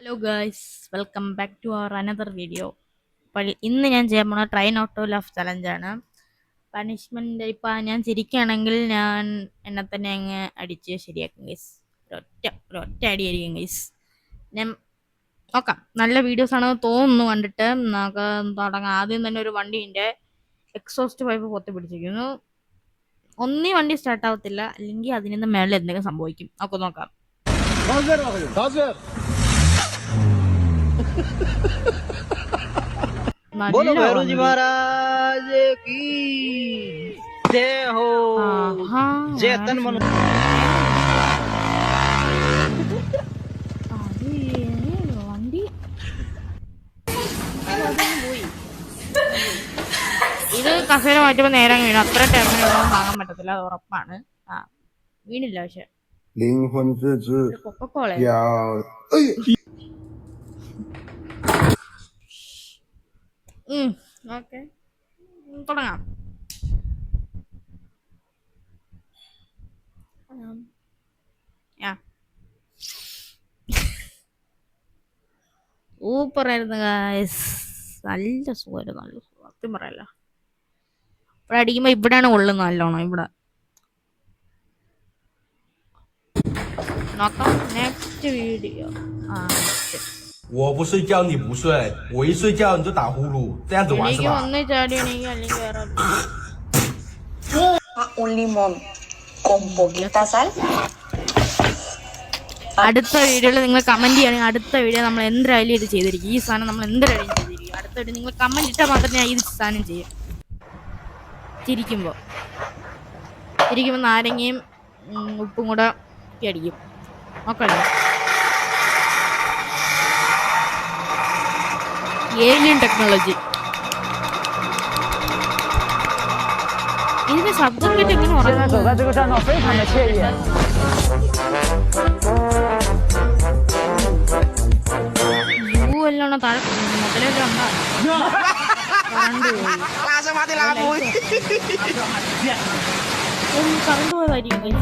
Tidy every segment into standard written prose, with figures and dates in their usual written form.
Hello guys, welcome back to our another video. അപ്പോൾ ഇന്ന് ഞാൻ ചെയ്യാൻ പോണ ട്രൈ നോട്ട് ടു ലഫ് ചലഞ്ചാണ്. പണിഷ്മെന്റ് ഇപ്പം ഞാൻ ചിരിക്കുകയാണെങ്കിൽ ഞാൻ എന്നെ തന്നെ അങ്ങ് അടിച്ച് ശരിയാക്കും ഗൈസ്. ഒരൊറ്റ അടിയായിരിക്കും ഗൈസ്. ഞാൻ നോക്കാം, നല്ല വീഡിയോസ് ആണെന്ന് തോന്നുന്നു കണ്ടിട്ട്. നമുക്ക് തുടങ്ങാം. ആദ്യം തന്നെ ഒരു വണ്ടീൻ്റെ എക്സോസ്റ്റ് പൈപ്പ് പൊത്തി പിടിച്ചിരിക്കുന്നു. ഒന്നീ വണ്ടി സ്റ്റാർട്ട് ആവത്തില്ല, അല്ലെങ്കിൽ അതിൽ നിന്ന് മേളിൽ എന്തെങ്കിലും സംഭവിക്കും. നമുക്ക് നോക്കാം. बोलो भैरू जी महाराज की जय हो। जय तन मन വണ്ടി ഇത് കസേര മാറ്റുമ്പോ നേരെ വീണു. അത്ര ടൈമിനൊന്നും വാങ്ങാൻ പറ്റത്തില്ല, അത് ഉറപ്പാണ്. വീണില്ല. പക്ഷെ കൊക്കക്കോള ഓക്കെ, തുടങ്ങാം. സൂപ്പറായിരുന്നു ഗായ്സ്, നല്ല സുഖമായിരുന്നു. നല്ല സുഖം, സത്യം പറയല്ല. ഇവിടെ അടിക്കുമ്പോ ഇവിടെയാണ് കൊള്ളുന്നത് നല്ലോണം. ഇവിടെ നോക്കാം. Next video. 我不睡觉你不睡，我一睡觉你就打呼噜，这样子玩是 എനിക്ക് 吧？ ഒന്ന് ചാടി എണീക്കും, അല്ലെങ്കിൽ വേറെ Un limón con poquita sal. അടുത്ത വീഡിയോയിൽ നിങ്ങൾ കമന്റ് ചെയ്യണമെങ്കിൽ അടുത്ത വീഡിയോ നമ്മൾ എന്തായാലും ഇത് ചെയ്തിരിക്കും. ഈ സാധനം നമ്മൾ എന്തായാലും ചെയ്തിരിക്കും. അടുത്ത വീഡിയോ നിങ്ങൾ കമന്റ് ഇട്ടാൽ മാത്രമേ ഞാൻ ഈ സാധനം ചെയ്യും. ചിരിക്കുമ്പോൾ നാരങ്ങയും ഉപ്പും കൂടെ അടിക്കും. നോക്കല്ലേ, ഏലിയൻ ടെക്നോളജി. ഇതിന്റെ ശബ്ദം കേട്ട് എങ്ങനെ ഉറങ്ങാൻ 走在这个站道非常的惬意。 യു എല്ലാം താഴെ മുതലേക്ക് കണ്ടാ കറണ്ട് പോയി. കറണ്ട് പോയതായിരിക്കും.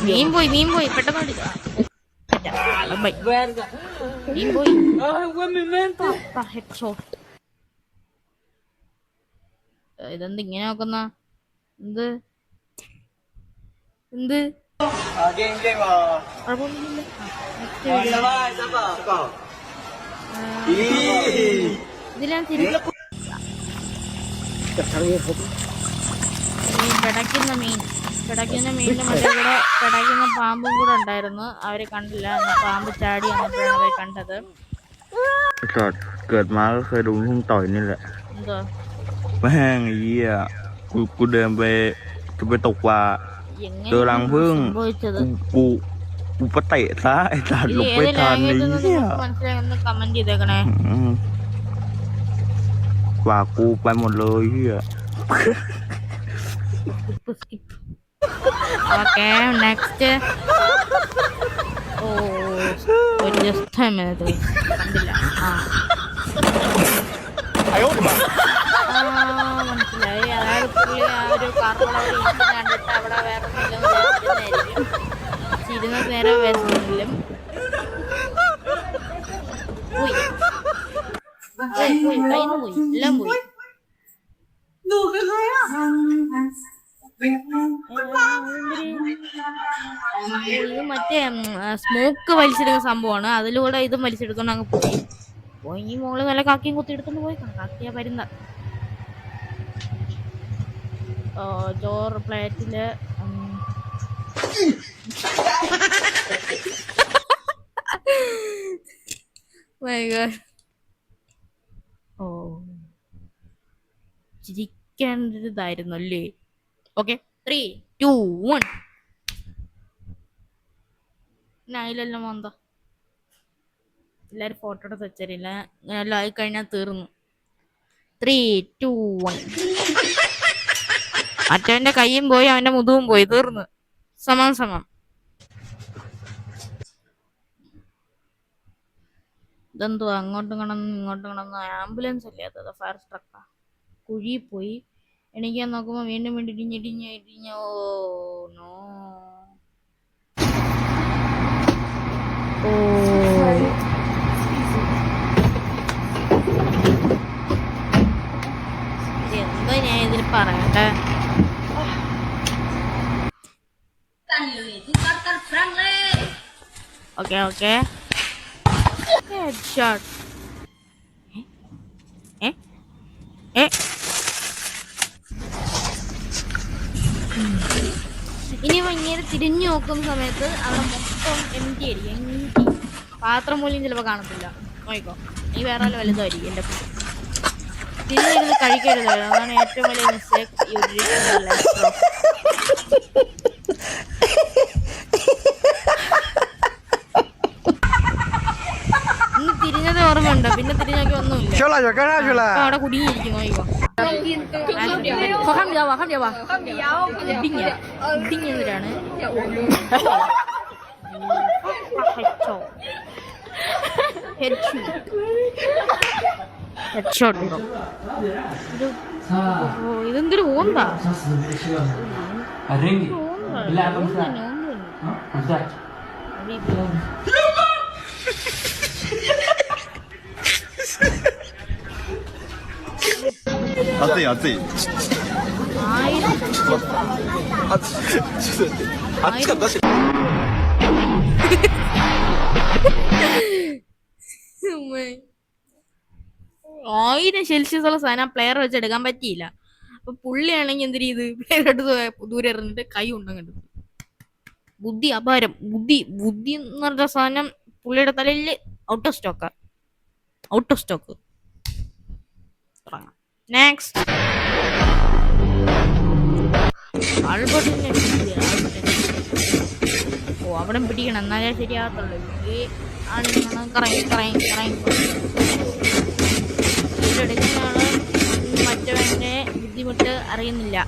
മീൻ പോയി പെട്ടെന്ന് മീൻ പോയി. ഇതെന്ത് ഇങ്ങനെ നോക്കുന്ന? എന്ത് എന്ത് കുഴപ്പമൊന്നുമില്ല. ഇതിലാണ് പിടയ്ക്കുന്ന മീനിന്റെ മറ്റേ കൂടെ പിടയ്ക്കുന്ന പാമ്പും കൂടെ ഉണ്ടായിരുന്നു. അവരെ കണ്ടില്ല. പാമ്പ് ചാടി വന്നപ്പോഴാണ് അവരെ കണ്ടത്. เกิดมาก็เคยโดนลุงต่อยนี่แหละ എന്തോ แม่งไอ้เหี้ยกูเดินไปจะไปตกปลา เจอรังผึ้ง സംഭവിച്ചത്?กูไปเตะซะไอ้สัตว์ ഇത് หลบ ഏത് ไม่ทัน ലാംഗ്വേജ് นี่ മനസ്സിലായെന്ന് കമന്റ് ചെയ്തേക്കണേ. ปากกูไปหมดเลยเหี้ย ഓക്കെ, നെക്സ്റ്റ്. ഓ, ഒരു ജസ്റ്റ് കണ്ടില്ല. മനസ്സിലായി. അതായത് പുള്ളി ആ ഒരു കാർബോളവിടെ കണ്ടിട്ട് അവിടെ വേറെ എന്തെങ്കിലും ചിരുന്നത് നേരെ വേസ്റ്റിലും പോയി. കയ്യിൽ പോയി, എല്ലാം പോയി. ഇത് മറ്റേ സ്മോക്ക് വലിച്ചെടുക്കുന്ന സംഭവമാണ്. അതിലൂടെ ഇതും വലിച്ചെടുത്തോണ്ട് അങ്ങ് പോയി. ഈ മോള് നല്ല കാക്കിയും കുത്തി എടുത്തോണ്ട് പോയി. കാക്കിയ പരുന്ന ചോറ് പ്ലേറ്റില് ഓ, ചിരിക്കേണ്ടതായിരുന്നു അല്ലേ? ഓക്കെ, 3, 2, 1. അതിലെല്ലാം എന്താ എല്ലാരും ഫോട്ടോ എടുത്ത് വെച്ചറിയില്ല. ഇങ്ങനെല്ലാം ആയി കഴിഞ്ഞാൽ തീർന്നു. 3, 2, 1. മറ്റവന്റെ കൈയും പോയി, അവന്റെ മുതുവും പോയി, തീർന്നു. സമം. ഇതെന്തുവാ അങ്ങോട്ടും കിടന്ന് ഇങ്ങോട്ടും കിടന്ന് ആംബുലൻസ് അല്ലേ അത് ഫയർ ട്രക്കാ കുഴി പോയി എണീക്കാൻ നോക്കുമ്പോ വീണ്ടും വീണ്ടും ഇടിഞ്ഞ ഓ നോ ഓ എന്തോ ഞാൻ ഇതിൽ പറയട്ടെ ഓക്കെ ഹെഡ്ഷോട്ട് ഇനി ഇങ്ങനെ തിരിഞ്ഞു നോക്കുന്ന സമയത്ത് അവിടെ മൊത്തം എം ടി ആയിരിക്കും പാത്രം പോലും ചിലപ്പോൾ കാണത്തില്ല നോക്കോ നീ വേറെ വല്ല വലുതായിരിക്കും എൻ്റെ തിരിഞ്ഞിരുന്ന് കഴിക്കരുത് അതാണ് ഏറ്റവും വലിയ മിസ്റ്റേക്ക് ഇന്ന് തിരിഞ്ഞത് ഓർമ്മയുണ്ടോ പിന്നെ തിരിഞ്ഞൊക്കെ ഒന്നുമില്ല അവിടെ കുടുങ്ങിയിരിക്കും നോക്കോ എന്തിനാണ് ഇതെന്തൊരു ഓന്താ ആയിരം സെൽഷ്യസ് ഉള്ള സാധനം പ്ലെയർ വെച്ച് എടുക്കാൻ പറ്റിയില്ല അപ്പൊ പുള്ളിയാണെങ്കിൽ എന്തിനു ചെയ്ത് പ്ലെയർ എടുത്ത് ദൂരെ എറിഞ്ഞിട്ട് കൈ ഉണ്ടെങ്കിൽ ബുദ്ധി അപാരം ബുദ്ധി എന്ന് പറഞ്ഞ സാധനം പുള്ളിയുടെ തലയിൽ ഔട്ട് ഓഫ് സ്റ്റോക്ക് നെക്സ്റ്റ് ഓ അവിടെ പിടിക്കണം എന്നാലേ ശരിയാകത്തുള്ളൂ എടുക്കുന്ന ആള് മറ്റവന്റെ ബുദ്ധിമുട്ട് അറിയുന്നില്ല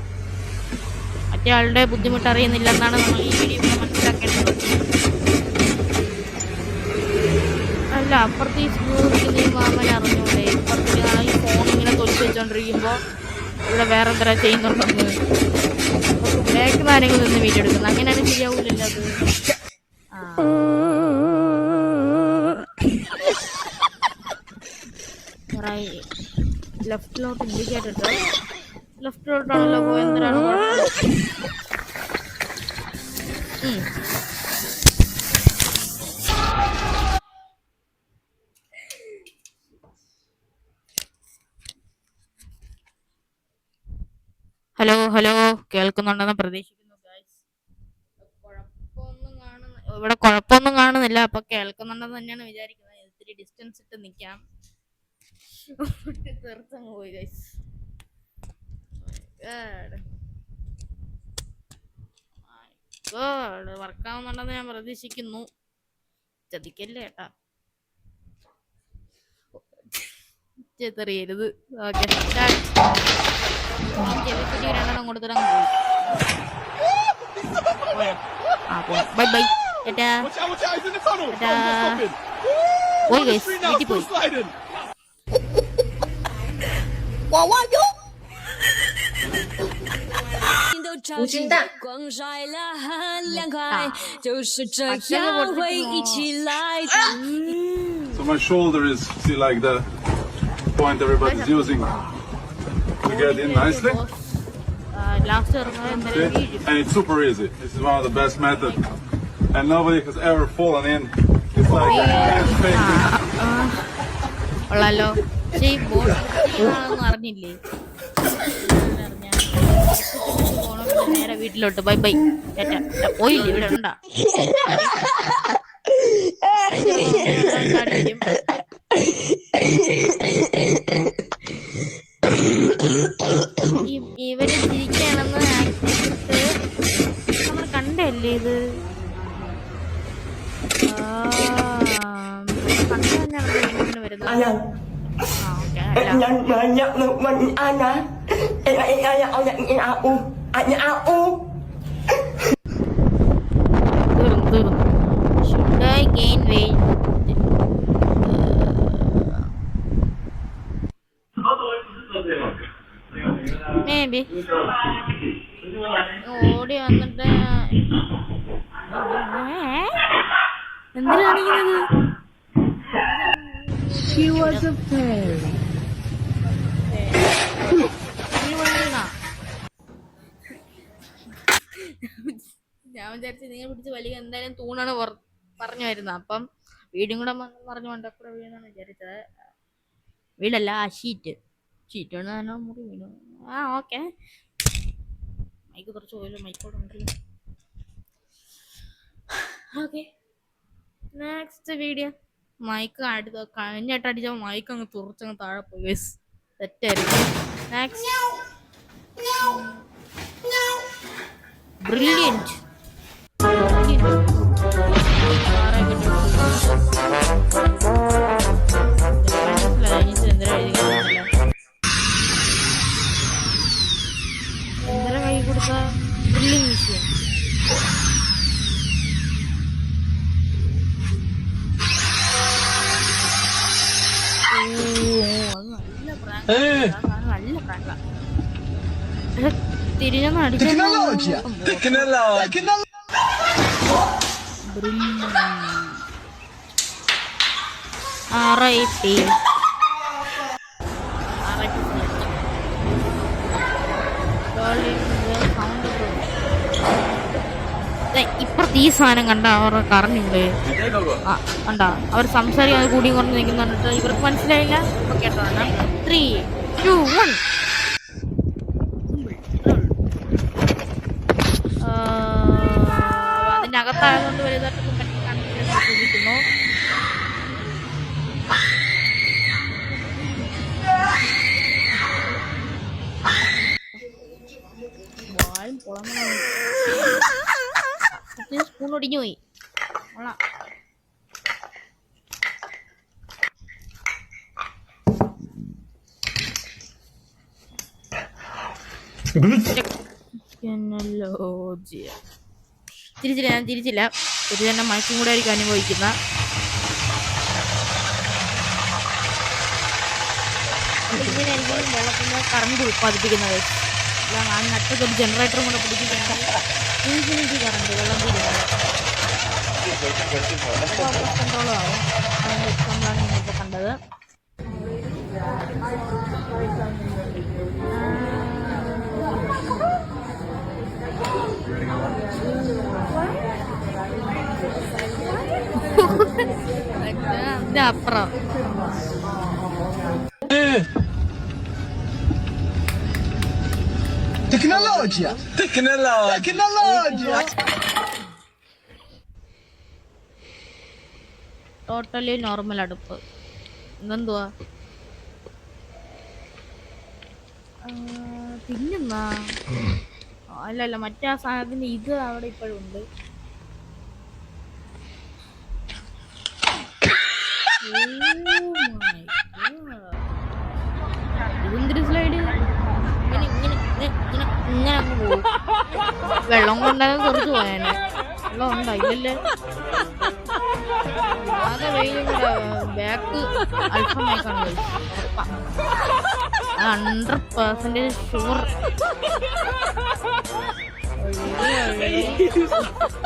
മറ്റേ ആളുടെ ബുദ്ധിമുട്ട് അറിയുന്നില്ല എന്നാണ് നമ്മൾ ഈ വീഡിയോ മനസ്സിലാക്കേണ്ടത് അല്ല അപ്പുറത്ത് ഈ സ്കൂളിൽ മാമൻ അറിഞ്ഞൂടെ ഇപ്പുറത്തെ ആളെ ഈ ഫോൺ ഇങ്ങനെ തൊലിച്ച് വെച്ചോണ്ടിരിക്കുമ്പോ ഇവിടെ വേറെ എന്തര ചെയ്യുന്നുണ്ടെന്ന് ബാക്കിൽ ആരെങ്കിലും നിന്ന് വീഡിയോ എടുക്കുന്നത് അങ്ങനെയാണ് ശരിയാവൂലല്ലോ അത് ലെഫ്റ്റിലോട്ട് ഇൻഡിക്കേറ്റ് ഇട്ടോ ലെഫ്റ്റിലോട്ടാണല്ലോ പോയി എന്തിനാണ് ഹലോ കേൾക്കുന്നുണ്ടെന്ന് പ്രതീക്ഷിക്കുന്നു ഗൈസ് ഇവിടെ കുഴപ്പമൊന്നും കാണുന്നില്ല അപ്പൊ കേൾക്കുന്നുണ്ടെന്ന് തന്നെയാണ് വിചാരിക്കുന്നത് ഇത്തിരി ഡിസ്റ്റൻസ് ഇട്ട് നിക്കാം തീർച്ചങ്ങ് പോയി ഗൈസ് വർക്കാവുന്നുണ്ടെന്ന് ഞാൻ പ്രതീക്ഷിക്കുന്നു ചതിക്കല്ലേ ഏട്ടാ ചെറിയരുത് ഓക്കെ ചെവിക്കുട്ടി രണ്ടെണ്ണം കൊടുത്തിട്ടങ്ങ് പോയി ബൈ ബൈ ചേട്ടാ പോയി ഗൈസ് വീട്ടിൽ പോയി So my shoulder is see like the point everybody's using to get in nicely. See? And it's super easy. This is one of the best methods. And nobody has ever fallen in. It's like ഉള്ളല്ലോ അറിഞ്ഞില്ലേ നേരെ വീട്ടിലോട്ട് bye bye പോയില്ലേ ഇവിടെ ഉണ്ടാ ഇവര് ചിരിക്കാണെന്ന് നമ്മൾ കണ്ടല്ലേ ഇത് കണ്ടു തന്നെയാണ് വീണ്ടും വരുന്നത് തീർന്നു Should I gain weight? B ഓടി വന്നിട്ട് എന്തിനാ കാണിക്കുന്നത്? ഞാൻ വിചാരിച്ചു നിങ്ങൾ പിടിച്ച് വലിയ എന്തായാലും തൂണാണ് പറഞ്ഞു വരുന്നത്. അപ്പം വീടും കൂടെ പറഞ്ഞു കൊണ്ടപ്പുറം വീണെന്നാണ് വിചാരിച്ചത്. വീടല്ല, ആ ഷീറ്റ് കൊണ്ട് തന്നെ മുറി വീണു. ആ ഓക്കെ, മൈക്ക് കുറച്ച് പോയല്ലോ, മൈക്കോടെ ഉണ്ടല്ലോ. Okay, next video. മൈക്ക് കഴിഞ്ഞിട്ട് അടിച്ച മൈക്ക് അങ്ങ് തുറച്ചങ്ങ് താഴെ പോയി. തെറ്റായിരിക്കും. നെക്സ്റ്റ് ബ്രില്യൻറ്റ് എന്തിനാ കൈ കൊടുത്ത ബ്രില്ലിംഗ് മെഷീൻ. നല്ല പ്രാങ്ക തിരിഞ്ഞൊന്നും അടിച്ചു. ഇപ്പുറത്ത് ഈ സാധനം കണ്ട അവരുടെ കറഞ്ഞുണ്ട്. കണ്ടാ അവർ സംസാരിക്കാൻ കൂടി കൊണ്ട് നിൽക്കുന്നുണ്ട്. ഇവർക്ക് മനസ്സിലായില്ല. കേട്ടോ 3, 2, 1. അതിന്റെ അകത്തായതുകൊണ്ട് വലുതായിട്ടൊന്നും പറ്റിക്കാണെന്ന് ശ്രദ്ധിക്കുന്നു. സ്പൂൺ ഒടിഞ്ഞു പോയി. തിരിച്ചില്ല, ഞാൻ തിരിച്ചില്ല. ഒരു തന്നെ മയക്കും കൂടെ ആയിരിക്കും അനുഭവിക്കുന്ന. ഇങ്ങനെയായിരിക്കും വെള്ളത്തിന് കറണ്ട് ഉത്പാദിപ്പിക്കുന്നത്. ഞാൻ നട്ടൊക്കെ ഒരു ജനറേറ്ററും കൂടെ പിടിപ്പിക്കുന്നത് ഇൻഫിനിറ്റി കറണ്ട് വെള്ളം തീരുന്നത് കൺട്രോളും ആവും. അതിൻ്റെ എക്സാമ്പിളാണ് നിങ്ങളിപ്പോൾ കണ്ടത്. അതിൻ്റെ അപ്പുറം Tecnologia! ടോട്ടലി നോർമൽ അടുപ്പ്. ഇതെന്തുവാ പിന്നെന്നാ? അല്ലല്ല, മറ്റേ ആ സാധനത്തിന് ഇത് അവിടെ ഇപ്പോഴും ഉണ്ട്. ഇതെന്തൊരു സ്ലൈഡ്! ഇങ്ങനെ അങ്ങ് പോകും. വെള്ളം കൊണ്ടാലും കുറച്ച് പോയാനെ. വെള്ളം ഉണ്ടോ? ഇല്ലല്ലേ. ആകെ വെയിലും കൂടെ ബാക്ക് അല്പമായിക്കാണ്. 100% ഷുവർ.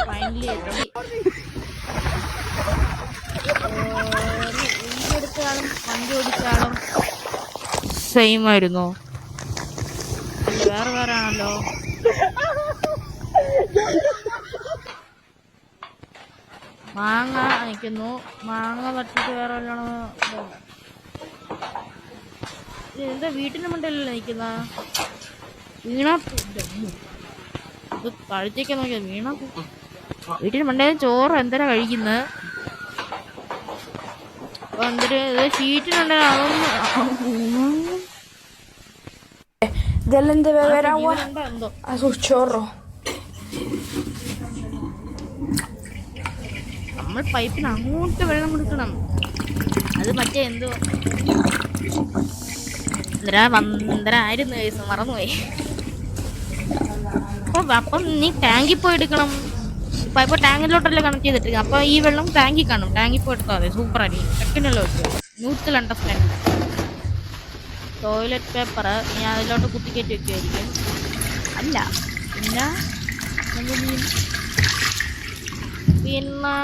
ഫൈനലി എത്തി. വണ്ടി ഓടിച്ചാലും സെയിം ആയിരുന്നോ? വേറെ ആണല്ലോ. മാങ്ങ അയക്കുന്നു. മാങ്ങ തട്ടിട്ട് വേറെ എന്താ വീട്ടിന്റെ മണ്ടല്ലോ നിൽക്കുന്ന വീണ. ഇത് കഴിച്ചേക്കാൻ നോക്കിയാ വീണ. വീട്ടിന് മണ്ടേ ചോറ് എന്തിനാ കഴിക്കുന്നത്? അപ്പൊ എന്തൊരു ഷീറ്റിനുണ്ടോ അതൊന്നും. Dellen deve avere agua sul chorro. നമ്മൾ പൈപ്പിന് അങ്ങോട്ട് വെള്ളം കൊടുക്കണം. അത് മറ്റേ എന്തോ ആയിരുന്നു, മറന്നുപോയി. അപ്പം നീ ടാങ്കിൽ പോയി എടുക്കണം. പൈപ്പ് ടാങ്കിലോട്ടല്ലേ കണക്ട് ചെയ്തിട്ടിരിക്കുക. അപ്പൊ ഈ വെള്ളം ടാങ്കിൽ കാണും. ടാങ്കിൽ പോയി എടുത്താൽ മതി. സൂപ്പർ ആയിരിക്കും. Technology neutral understanding. Toilet paper ഞാൻ അതിലോട്ട് കുത്തിക്കയറ്റി വെക്കുമായിരിക്കും. അല്ല പിന്നെ പിന്നെ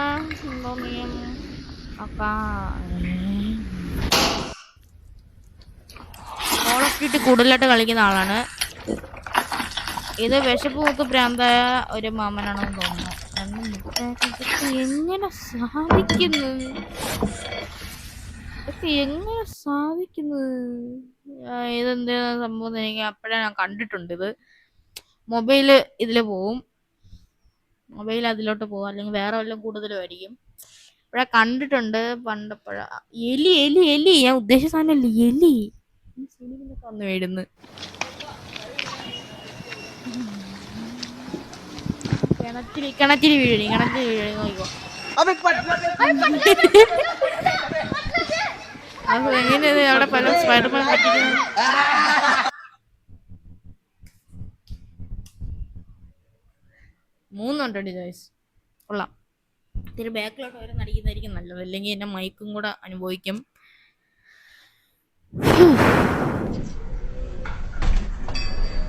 കോൾ ഓഫ് ഡ്യൂട്ടി കൂടുതലായിട്ട് കളിക്കുന്ന ആളാണ്. ഇത് വിശപ്പ് മൂത്ത് ഭ്രാന്തായ ഒരു മാമനാണെന്ന് തോന്നുന്നു. എങ്ങനെ സാധിക്കുന്നു, ഇതൊക്കെ എങ്ങനെ സാധിക്കുന്നത്? ഇതെന്താ സംഭവം എനിക്ക് അപ്പോഴേ ഞാൻ കണ്ടിട്ടുണ്ട്. ഇത് മൊബൈല് ഇതിൽ പോവും, മൊബൈൽ അതിലോട്ട് പോവും, അല്ലെങ്കിൽ വേറെ വല്ലതും കൂടുതലുമായിരിക്കും. ഇപ്പോഴേ കണ്ടിട്ടുണ്ട് പണ്ടപ്പോഴാ. എലി എലി എലി ഞാൻ ഉദ്ദേശിച്ച സാധനമല്ലേ എലി. വന്ന് വീഴുന്നു. കിണറ്റിരി വീഴി നോക്കിക്കോ. എങ്ങനെയത് അവിടെ പല സ്പൈഡർമാൻ പറ്റിക്കുന്നു. മൂന്നുണ്ടോ ജോയ്സ്? കൊള്ളാം. ഇത്തിരി ബാക്കിലോട്ട് വരെ നടിക്കുന്നതായിരിക്കും നല്ലത്, അല്ലെങ്കിൽ എന്റെ മൈക്കും കൂടെ അനുഭവിക്കും.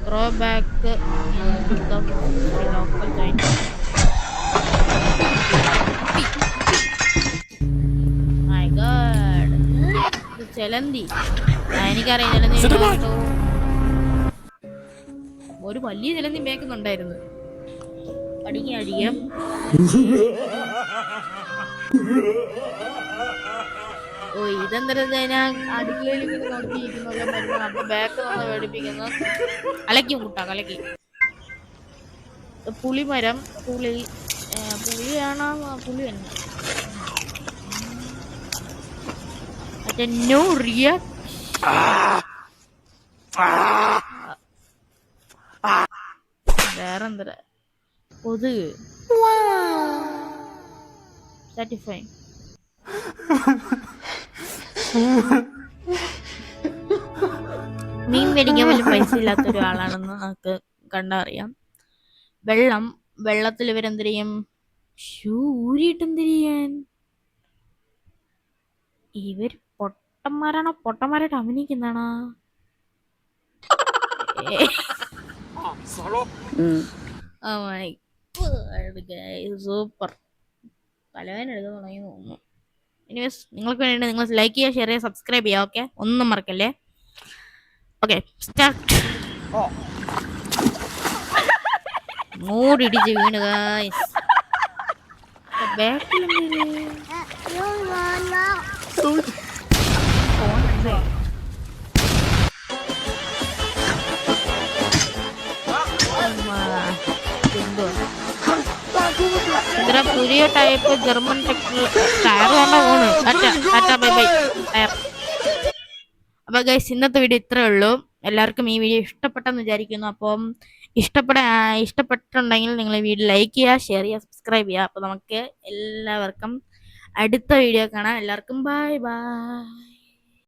Throw back into the local joint. My God, ഇത് ചെലന്തി. എനിക്കറിയാം ചെലന്തി. ഒരു വലിയ ചെലന്തി മേക്കുന്നുണ്ടായിരുന്നു. അടിക്കാം. ഓ ഇതെന്തര ഞാൻ അടുക്കളയിൽ ഇങ്ങനെ നോക്കിയിരിക്കുന്നല്ലോ മരുന്ന്. അപ്പൊ ബാക്ക് നിന്ന് മേടിപ്പിക്കുന്നു. കലക്കി മുട്ട കലക്കി. പുളിമരം പുളിയാണോ? പുളി തന്നെ. മറ്റേ നോ വേറെന്തര കൊതുക്. സാറ്റിസ്ഫൈങ്. മീൻ മേടിക്കാൻ വലിയ പൈസ ഇല്ലാത്ത ഒരാളാണെന്ന് നമുക്ക് കണ്ടറിയാം. വെള്ളത്തിൽ ഇവരെന്തിരിയും ഊരിയിട്ടെന്തിരിയാൻ. ഇവർ പൊട്ടന്മാരാണോ? പൊട്ടന്മാരായിട്ട് അഭിനയിക്കുന്നതാണോ? സൂപ്പർ. തലവേദന എടുക്കാൻ തുടങ്ങി തോന്നുന്നു. എനിവേസ് നിങ്ങൾക്ക് വേണ്ടി നിങ്ങൾ ലൈക്ക് ചെയ്യുക, ഷെയർ ചെയ്യുക, സബ്സ്ക്രൈബ് ചെയ്യുക. ഓക്കെ, ഒന്നും മറക്കല്ലേ. Okay start. മൂടിടിച്ച് വീണ് ഗായ്സ്. പുതിയ ടൈപ്പ് ജർമ്മൻ ടയർ കൊണ്ട് പോണ്. Bye bye tyre. അപ്പൊ ഗൈസ് ഇന്നത്തെ വീഡിയോ ഇത്രേ ഉള്ളൂ. എല്ലാവർക്കും ഈ വീഡിയോ ഇഷ്ടപ്പെട്ടെന്ന് വിചാരിക്കുന്നു. അപ്പം ഇഷ്ടപ്പെട്ടിട്ടുണ്ടെങ്കിൽ നിങ്ങൾ ഈ വീഡിയോ ലൈക്ക് ചെയ്യുക, ഷെയർ ചെയ്യുക, സബ്സ്ക്രൈബ് ചെയ്യുക. അപ്പൊ നമുക്ക് എല്ലാവർക്കും അടുത്ത വീഡിയോ കാണാം. എല്ലാവർക്കും ബൈ ബൈ.